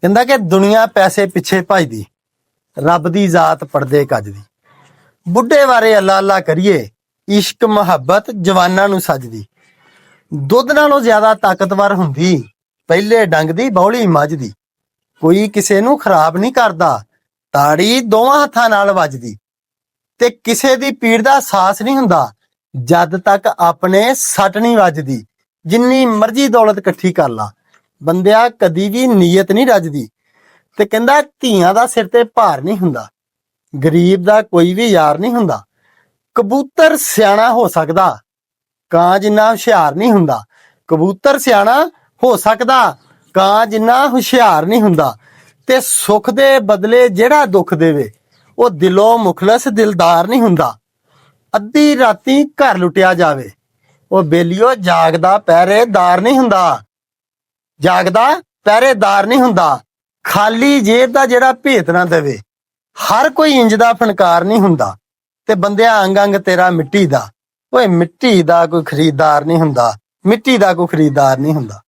ਕਹਿੰਦਾ ਕਿ ਦੁਨੀਆ ਪੈਸੇ ਪਿੱਛੇ ਭਜਦੀ, ਰੱਬ ਦੀ ਜ਼ਾਤ ਪੜਦੇ ਕੱਜਦੀ। ਬੁੱਢੇ ਬਾਰੇ ਅੱਲਾ ਅੱਲਾ ਕਰੀਏ, ਇਸ਼ਕ ਮੁਹੱਬਤ ਜਵਾਨਾਂ ਨੂੰ ਸੱਜਦੀ। ਦੁੱਧ ਨਾਲੋਂ ਜ਼ਿਆਦਾ ਤਾਕਤਵਰ ਹੁੰਦੀ ਪਹਿਲੇ ਡੰਗ ਦੀ ਬੌਲੀ ਮੱਝ ਦੀ। ਕੋਈ ਕਿਸੇ ਨੂੰ ਖਰਾਬ ਨਹੀਂ ਕਰਦਾ, ਤਾੜੀ ਦੋਵਾਂ ਹੱਥਾਂ ਨਾਲ ਵੱਜਦੀ। ਤੇ ਕਿਸੇ ਦੀ ਪੀੜ ਦਾ ਅਹਿਸਾਸ ਨਹੀਂ ਹੁੰਦਾ ਜਦ ਤੱਕ ਆਪਣੇ ਸੱਟ ਨਹੀਂ ਵੱਜਦੀ। ਜਿੰਨੀ ਮਰਜ਼ੀ ਦੌਲਤ ਇਕੱਠੀ ਕਰ ਲਾ, ਬੰਦਿਆ ਕਦੀ ਵੀ ਨੀਅਤ ਨਹੀਂ ਰੱਜਦੀ। ਤੇ ਕਹਿੰਦਾ ਧੀਆਂ ਦਾ ਸਿਰ ਤੇ ਭਾਰ ਨਹੀਂ ਹੁੰਦਾ, ਗਰੀਬ ਦਾ ਕੋਈ ਵੀ ਯਾਰ ਨਹੀਂ ਹੁੰਦਾ। ਕਬੂਤਰ ਸਿਆਣਾ ਹੋ ਸਕਦਾ, ਕਾਂ ਜਿੰਨਾ ਹੁਸ਼ਿਆਰ ਨਹੀਂ ਹੁੰਦਾ। ਕਬੂਤਰ ਸਿਆਣਾ ਹੋ ਸਕਦਾ, ਕਾਂ ਜਿੰਨਾ ਹੁਸ਼ਿਆਰ ਨਹੀਂ ਹੁੰਦਾ। ਤੇ ਸੁੱਖ ਦੇ ਬਦਲੇ ਜਿਹੜਾ ਦੁੱਖ ਦੇਵੇ, ਉਹ ਦਿਲੋਂ ਮੁਖਲਸ ਦਿਲਦਾਰ ਨਹੀਂ ਹੁੰਦਾ। ਅੱਧੀ ਰਾਤੀ ਘਰ ਲੁੱਟਿਆ ਜਾਵੇ, ਉਹ ਬੇਲੀਓ ਜਾਗਦਾ ਪਹਿਰੇਦਾਰ ਨਹੀਂ ਹੁੰਦਾ। ਜਾਗਦਾ ਪਹਿਰੇਦਾਰ ਨਹੀਂ ਹੁੰਦਾ। ਖਾਲੀ ਜੇਬ ਦਾ ਜਿਹੜਾ ਭੇਤ ਨਾ ਦੇਵੇ, ਹਰ ਕੋਈ ਇੰਜ ਦਾ ਫਨਕਾਰ ਨਹੀਂ ਹੁੰਦਾ। ਤੇ ਬੰਦਿਆ ਅੰਗ ਅੰਗ ਤੇਰਾ ਮਿੱਟੀ ਦਾ, ਓਏ ਮਿੱਟੀ ਦਾ ਕੋਈ ਖਰੀਦਦਾਰ ਨਹੀਂ ਹੁੰਦਾ। ਮਿੱਟੀ ਦਾ ਕੋਈ ਖਰੀਦਦਾਰ ਨਹੀਂ ਹੁੰਦਾ।